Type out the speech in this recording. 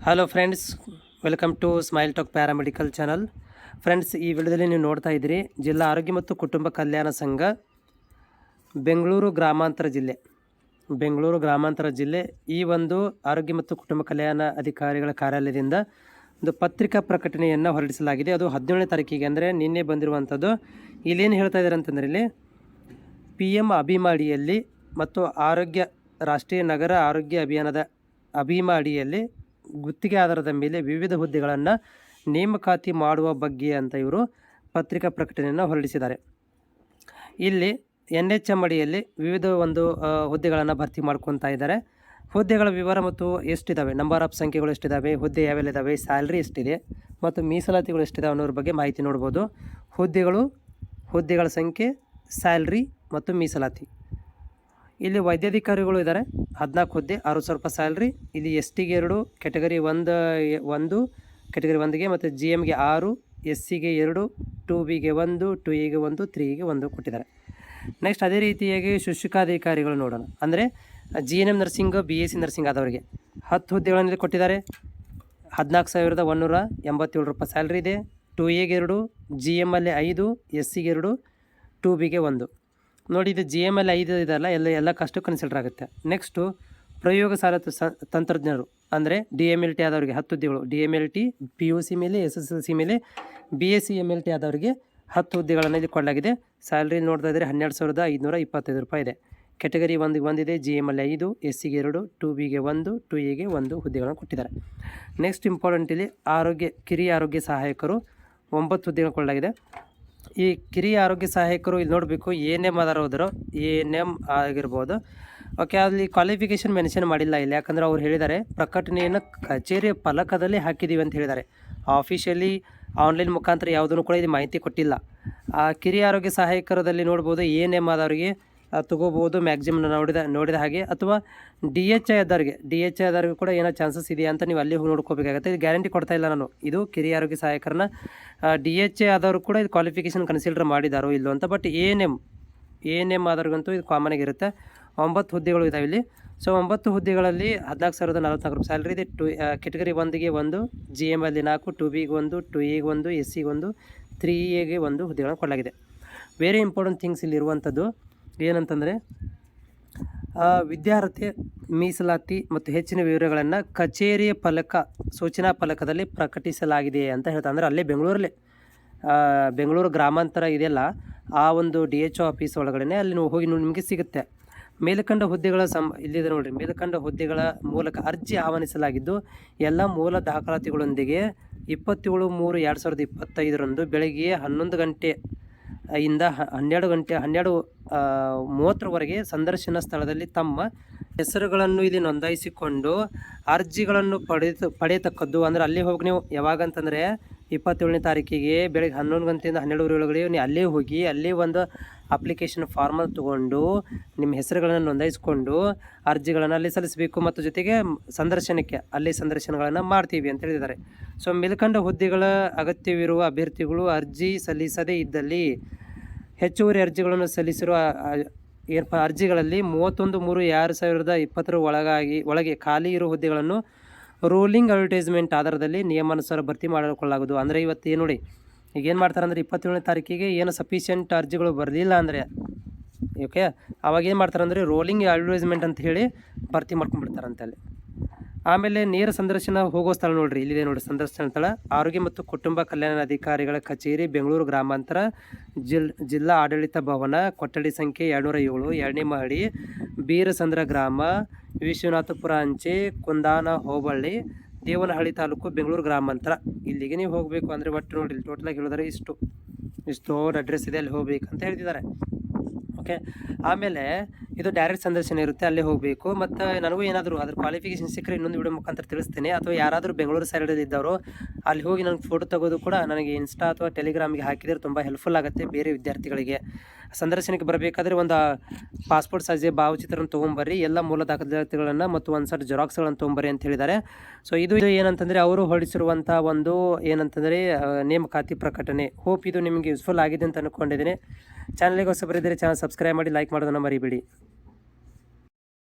Hello friends, welcome to Smile Talk paramedical channel. Friends, ಈ ವಿಡಿಯೋದಲ್ಲಿ ನೀವು ನೋಡ್ತಾ ಇದ್ದೀರಿ ಜಿಲ್ಲಾ ಆರೋಗ್ಯ ಮತ್ತು ಕುಟುಂಬ ಕಲ್ಯಾಣ ಸಂಘ ಬೆಂಗಳೂರು ಗ್ರಾಮಾಂತರ ಜಿಲ್ಲೆ ಈ ಒಂದು ಆರೋಗ್ಯ ಮತ್ತು ಕುಟುಂಬ ಕಲ್ಯಾಣ ಅಧಿಕಾರಿಗಳ ಕಾರ್ಯಾಲಯದಿಂದ ಒಂದು ಪತ್ರಿಕಾ ಪ್ರಕಟಣೆಯನ್ನು ಹೊರಡಿಸಲಾಗಿದೆ. ಅದು 17ನೇ ತಾರೀಕಿಗೆ ಅಂದರೆ ನಿನ್ನೆ ಬಂದಿರುವಂಥದ್ದು. ಇಲ್ಲೇನು ಹೇಳ್ತಾ ಇದ್ದಾರೆ ಅಂತಂದರೆ, ಇಲ್ಲಿ PM ಅಭಿಮ ಅಡಿಯಲ್ಲಿ ಮತ್ತು ರಾಷ್ಟ್ರೀಯ ನಗರ ಆರೋಗ್ಯ ಅಭಿಯಾನದ ಅಭಿಮ ಅಡಿಯಲ್ಲಿ ಗುತ್ತಿಗೆ ಆಧಾರದ ಮೇಲೆ ವಿವಿಧ ಹುದ್ದೆಗಳನ್ನು ನೇಮಕಾತಿ ಮಾಡುವ ಬಗ್ಗೆ ಅಂತ ಇವರು ಪತ್ರಿಕಾ ಪ್ರಕಟಣೆಯನ್ನು ಹೊರಡಿಸಿದ್ದಾರೆ. ಇಲ್ಲಿ NHM ಅಡಿಯಲ್ಲಿ ವಿವಿಧ ಹುದ್ದೆಗಳನ್ನು ಭರ್ತಿ ಮಾಡ್ಕೊತಾ ಇದ್ದಾರೆ. ಹುದ್ದೆಗಳ ವಿವರ ಮತ್ತು ಎಷ್ಟಿದ್ದಾವೆ, ನಂಬರ್ ಆಫ್ ಸಂಖ್ಯೆಗಳು ಎಷ್ಟಿದ್ದಾವೆ, ಹುದ್ದೆ ಯಾವೆಲ್ಲ ಇದ್ದಾವೆ, ಸ್ಯಾಲ್ರಿ ಎಷ್ಟಿದೆ ಮತ್ತು ಮೀಸಲಾತಿಗಳು ಎಷ್ಟಿದ್ದಾವೆ ಅನ್ನೋದ್ರ ಬಗ್ಗೆ ಮಾಹಿತಿ ನೋಡ್ಬೋದು. ಹುದ್ದೆಗಳ ಸಂಖ್ಯೆ, ಸ್ಯಾಲ್ರಿ ಮತ್ತು ಮೀಸಲಾತಿ. ಇಲ್ಲಿ ವೈದ್ಯಾಧಿಕಾರಿಗಳು ಇದ್ದಾರೆ, 14 ಹುದ್ದೆ, 60,000 ರೂಪಾಯಿ ಸ್ಯಾಲ್ರಿ. ಇಲ್ಲಿ STಗೆ 2, ಕ್ಯಾಟಗರಿ 1 ಕ್ಯಾಟಗರಿ 1ಗೆ ಮತ್ತು GMಗೆ 6, SCಗೆ 2, 2Bಗೆ 1, 2Aಗೆ 1, 3ಗೆ 1 ಕೊಟ್ಟಿದ್ದಾರೆ. ನೆಕ್ಸ್ಟ್ ಅದೇ ರೀತಿಯಾಗಿ ಶುಶ್ರೂಷಾಧಿಕಾರಿಗಳು ನೋಡೋಣ. ಅಂದರೆ GNM ನರ್ಸಿಂಗ್, BSc ನರ್ಸಿಂಗ್ ಆದವರಿಗೆ 10 ಹುದ್ದೆಗಳಲ್ಲಿ ಕೊಟ್ಟಿದ್ದಾರೆ. 14,187 ರೂಪಾಯಿ ಸ್ಯಾಲ್ರಿ ಇದೆ. 2Aಗೆ 2, GMಲ್ಲಿ 5, SCಗೆ 2, 2Bಗೆ 1. ನೋಡಿ, ಇದು GMಲ್ಲಿ 5 ಇದೆಲ್ಲ ಎಲ್ಲ ಕಷ್ಟು ಕನ್ಸಿಡರ್ ಆಗುತ್ತೆ. ನೆಕ್ಸ್ಟು ಪ್ರಯೋಗಶಾಲಾ ತಂತ್ರಜ್ಞರು ಅಂದರೆ DMLT ಆದವರಿಗೆ 10 ಹುದ್ದೆಗಳು. DMLT PUC ಮೇಲೆ, SSLC ಮೇಲೆ, BSc MLT ಆದವರಿಗೆ 10 ಹುದ್ದೆಗಳನ್ನು ಇಲ್ಲಿ ಕೊಡಲಾಗಿದೆ. ಸ್ಯಾಲ್ರಿ ನೋಡ್ತಾ ಇದ್ದರೆ 12,525 ರೂಪಾಯಿ ಇದೆ. ಕ್ಯಾಟಗರಿ 1ಗೆ 1 ಇದೆ, GMಲ್ಲಿ 5, SCಗೆ 2, 2Bಗೆ 1, 2Aಗೆ 1 ಹುದ್ದೆಗಳನ್ನು ಕೊಟ್ಟಿದ್ದಾರೆ. ನೆಕ್ಸ್ಟ್ ಇಂಪಾರ್ಟೆಂಟ್, ಇಲ್ಲಿ ಕಿರಿಯ ಆರೋಗ್ಯ ಸಹಾಯಕರು 9 ಹುದ್ದೆಗಳನ್ನು ಕೊಡಲಾಗಿದೆ. ಈ ಕಿರಿಯ ಆರೋಗ್ಯ ಸಹಾಯಕರು ಇಲ್ಲಿ ನೋಡಬೇಕು, ANM ಹೋದರು, ANM ಆಗಿರ್ಬೋದು. ಓಕೆ, ಅಲ್ಲಿ ಕ್ವಾಲಿಫಿಕೇಷನ್ ಮೆನ್ಷನ್ ಮಾಡಿಲ್ಲ ಇಲ್ಲಿ, ಯಾಕಂದರೆ ಅವ್ರು ಹೇಳಿದ್ದಾರೆ ಪ್ರಕಟಣೆಯನ್ನು ಕಚೇರಿಯ ಫಲಕದಲ್ಲಿ ಹಾಕಿದ್ದೀವಿ ಅಂತ ಹೇಳಿದ್ದಾರೆ. ಆಫಿಷಿಯಲಿ ಆನ್ಲೈನ್ ಮುಖಾಂತರ ಯಾವುದನ್ನು ಕೂಡ ಇದು ಮಾಹಿತಿ ಕೊಟ್ಟಿಲ್ಲ. ಕಿರಿಯ ಆರೋಗ್ಯ ಸಹಾಯಕರದಲ್ಲಿ ನೋಡ್ಬೋದು, ANM ಆದವರಿಗೆ ತಗೋಬೋದು ಮ್ಯಾಕ್ಸಿಮಮ್ ನೋಡಿದ ಹಾಗೆ, ಅಥವಾ DHI ಆದವ್ರಿಗೆ ಕೂಡ ಏನೋ ಚಾನ್ಸಸ್ ಇದೆಯಾ ಅಂತ ನೀವು ಅಲ್ಲಿ ಹೋಗಿ ನೋಡ್ಕೋಬೇಕಾಗುತ್ತೆ. ಇದು ಗ್ಯಾರಂಟಿ ಕೊಡ್ತಾ ಇಲ್ಲ ನಾನು. ಇದು ಕಿರಿಯ ಆರೋಗ್ಯ ಸಹಾಯಕರನ್ನ DHI ಆದವರು ಕೂಡ ಇದು ಕ್ವಾಲಿಫಿಕೇಷನ್ ಕನ್ಸಿಡರ್ ಮಾಡಿದಾರೋ ಇಲ್ಲೋ ಅಂತ. ಬಟ್ ANM ಆದವ್ರಿಗಂತೂ ಇದು ಕಾಮನ್ ಆಗಿರುತ್ತೆ. 9 ಹುದ್ದೆಗಳು ಇದಾವೆ ಇಲ್ಲಿ. ಸೊ 9 ಹುದ್ದೆಗಳಲ್ಲಿ 14,044 ರೂಪಾಯಿ ಸ್ಯಾಲ್ರಿ ಇದೆ. ಕ್ಯಾಟಗರಿ 1ಗೆ 1, GMಲ್ಲಿ 4, 2Bಗೆ 1, 2Aಗೆ 1, SCಗೆ 1, 3Aಗೆ 1 ಹುದ್ದೆಗಳನ್ನು ಕೊಡಲಾಗಿದೆ. ವೆರಿ ಇಂಪಾರ್ಟೆಂಟ್ ಥಿಂಗ್ಸ್ ಇಲ್ಲಿ ಇರುವಂಥದ್ದು ಏನಂತಂದರೆ, ವಿದ್ಯಾರ್ಹತೆ, ಮೀಸಲಾತಿ ಮತ್ತು ಹೆಚ್ಚಿನ ವಿವರಗಳನ್ನು ಕಚೇರಿಯ ಸೂಚನಾ ಫಲಕದಲ್ಲಿ ಪ್ರಕಟಿಸಲಾಗಿದೆ ಅಂತ ಹೇಳ್ತಾರೆ. ಅಂದರೆ ಅಲ್ಲೇ ಬೆಂಗಳೂರು ಗ್ರಾಮಾಂತರ ಇದೆಯಲ್ಲ, ಆ ಒಂದು DHO ಆಫೀಸ್ ಒಳಗಡೆ ಅಲ್ಲಿ ನೀವು ಹೋಗಿ ನಿಮಗೆ ಸಿಗುತ್ತೆ. ಮೇಲ್ಕಂಡ ಹುದ್ದೆಗಳ ಇಲ್ಲಿದೆ ನೋಡಿರಿ. ಮೇಲ್ಕಂಡ ಹುದ್ದೆಗಳ ಮೂಲಕ ಅರ್ಜಿ ಆಹ್ವಾನಿಸಲಾಗಿದ್ದು ಎಲ್ಲ ಮೂಲ ದಾಖಲಾತಿಗಳೊಂದಿಗೆ 27/3/2025 ಬೆಳಗ್ಗೆ 11 ಗಂಟೆಯಿಂದ 12:30 ಸಂದರ್ಶನ ಸ್ಥಳದಲ್ಲಿ ತಮ್ಮ ಹೆಸರುಗಳನ್ನು ಇಲ್ಲಿ ನೋಂದಾಯಿಸಿಕೊಂಡು ಅರ್ಜಿಗಳನ್ನು ಪಡೆಯತಕ್ಕದ್ದು. ಅಂದರೆ ಅಲ್ಲಿ ಹೋಗಿ ನೀವು ಯಾವಾಗಂತಂದರೆ 27ನೇ ತಾರೀಕಿಗೆ ಬೆಳಗ್ಗೆ 11 ಗಂಟೆಯಿಂದ 12 ಒಳಗಡೆ ನೀವು ಅಲ್ಲೇ ಹೋಗಿ ಅಲ್ಲಿ ಒಂದು ಅಪ್ಲಿಕೇಶನ್ ಫಾರ್ಮನ್ನು ತೊಗೊಂಡು ನಿಮ್ಮ ಹೆಸರುಗಳನ್ನು ನೋಂದಾಯಿಸಿಕೊಂಡು ಅರ್ಜಿಗಳನ್ನು ಅಲ್ಲಿ ಸಲ್ಲಿಸಬೇಕು. ಮತ್ತು ಜೊತೆಗೆ ಸಂದರ್ಶನಗಳನ್ನು ಮಾಡ್ತೀವಿ ಅಂತ ಹೇಳಿದ್ದಾರೆ. ಸೊ ಮೇಲ್ಕಂಡ ಹುದ್ದೆಗಳ ಅಗತ್ಯವಿರುವ ಅಭ್ಯರ್ಥಿಗಳು ಅರ್ಜಿ ಸಲ್ಲಿಸದೇ ಇದ್ದಲ್ಲಿ ಹೆಚ್ಚುವರಿ ಅರ್ಜಿಗಳನ್ನು ಸಲ್ಲಿಸಿರುವ ಅರ್ಜಿಗಳಲ್ಲಿ 31/3/2020 ಒಳಗೆ ಖಾಲಿ ಇರುವ ಹುದ್ದೆಗಳನ್ನು ರೋಲಿಂಗ್ ಅಡ್ವರ್ಟೈಸ್ಮೆಂಟ್ ಆಧಾರದಲ್ಲಿ ನಿಯಮಾನುಸಾರ ಭರ್ತಿ ಮಾಡಿಕೊಳ್ಳಲಾಗುವುದು. ಅಂದರೆ ಇವತ್ತು ನೋಡಿ, ಈಗ ಏನು ಮಾಡ್ತಾರೆ ಅಂದರೆ 27ನೇ ತಾರೀಕಿಗೆ ಏನು ಸಫಿಷಿಯೆಂಟ್ ಅರ್ಜಿಗಳು ಬರಲಿಲ್ಲ ಅಂದರೆ, ಓಕೆ, ಅವಾಗ ಏನು ಮಾಡ್ತಾರೆ ಅಂದರೆ ರೋಲಿಂಗ್ ಅಡ್ವರ್ಟೈಸ್ಮೆಂಟ್ ಅಂತ ಹೇಳಿ ಭರ್ತಿ ಮಾಡ್ಕೊಂಡ್ಬಿಡ್ತಾರೆ ಅಲ್ಲಿ. ಆಮೇಲೆ ನೇರ ಸಂದರ್ಶನ ಹೋಗೋ ಸ್ಥಳ ನೋಡಿರಿ, ಇಲ್ಲಿದೆ ನೋಡಿ ಸಂದರ್ಶನ ಸ್ಥಳ. ಆರೋಗ್ಯ ಮತ್ತು ಕುಟುಂಬ ಕಲ್ಯಾಣಾಧಿಕಾರಿಗಳ ಕಚೇರಿ, ಬೆಂಗಳೂರು ಗ್ರಾಮಾಂತರ ಜಿಲ್ಲಾ ಆಡಳಿತ ಭವನ, ಕೊಠಡಿ ಸಂಖ್ಯೆ 207, 2ನೇ ಮಹಡಿ, ಬೀರಸಂದ್ರ ಗ್ರಾಮ, ವಿಶ್ವನಾಥಪುರ ಅಂಚೆ, ಕುಂದಾನ ಹೋಬಳಿ, ದೇವನಹಳ್ಳಿ ತಾಲೂಕು, ಬೆಂಗಳೂರು ಗ್ರಾಮಾಂತರ. ಇಲ್ಲಿಗೆ ನೀವು ಹೋಗಬೇಕು ಅಂದರೆ ಒಟ್ಟು ನೋಡಿ ಟೋಟಲಾಗಿ ಹೇಳಿದ್ರೆ ಇಷ್ಟು ಅಡ್ರೆಸ್ ಇದೆ, ಅಲ್ಲಿ ಹೋಗ್ಬೇಕು ಅಂತ ಹೇಳ್ತಿದ್ದಾರೆ. ಓಕೆ, ಆಮೇಲೆ ಇದು ಡೈರೆಕ್ಟ್ ಸಂದರ್ಶನ ಇರುತ್ತೆ, ಅಲ್ಲೇ ಹೋಗಬೇಕು. ಮತ್ತು ನನಗೂ ಏನಾದರೂ ಅದ್ರ ಕ್ವಾಲಿಫಿಕೇಷನ್ ಸಿಕ್ಕರೆ ಇನ್ನೊಂದು ವಿಡಿಯೋ ಮುಖಾಂತರ ತಿಳಿಸ್ತೇನೆ. ಅಥವಾ ಯಾರಾದರೂ ಬೆಂಗಳೂರು ಸೈಡಲ್ಲಿ ಇದ್ದವರು ಅಲ್ಲಿ ಹೋಗಿ ನನಗೆ ಫೋಟೋ ತೆಗೋದು ಕೂಡ ನನಗೆ ಇನ್ಸ್ಟಾ ಅಥವಾ ಟೆಲಿಗ್ರಾಮಿಗೆ ಹಾಕಿದರೆ ತುಂಬ ಹೆಲ್ಪ್ಫುಲ್ ಆಗುತ್ತೆ ಬೇರೆ ವಿದ್ಯಾರ್ಥಿಗಳಿಗೆ. ಸಂದರ್ಶನಕ್ಕೆ ಬರಬೇಕಾದ್ರೆ ಒಂದು ಪಾಸ್ಪೋರ್ಟ್ ಸೈಜ್ ಭಾವಚಿತ್ರನ ತೊಗೊಂಬರ್ರಿ, ಎಲ್ಲ ಮೂಲ ದಾಖಲಾತಿಗಳನ್ನು ಮತ್ತು ಒಂದು ಸೆಟ್ ಜೆರಾಕ್ಸ್ಗಳನ್ನು ತೊಗೊಂಬರ್ರಿ ಅಂತ ಹೇಳಿದ್ದಾರೆ. ಸೊ ಇದು ಏನಂತಂದರೆ ಅವರು ಹೊರಡಿಸಿರುವಂಥ ಏನಂತಂದರೆ ನೇಮಕಾತಿ ಪ್ರಕಟಣೆ. ಹೋಪ್ ಇದು ನಿಮಗೆ ಯೂಸ್ಫುಲ್ ಆಗಿದೆ ಅಂತ ಅಂದ್ಕೊಂಡಿದ್ದೀನಿ. ಚಾನಲ್ಗೆ ಹೊಸಬರಿದ್ದರೆ ಚಾನಲ್ ಸಬ್ಸ್ಕ್ರೈಬ್ ಮಾಡಿ, ಲೈಕ್ ಮಾಡೋದನ್ನು ಮರಿಬೇಡಿ.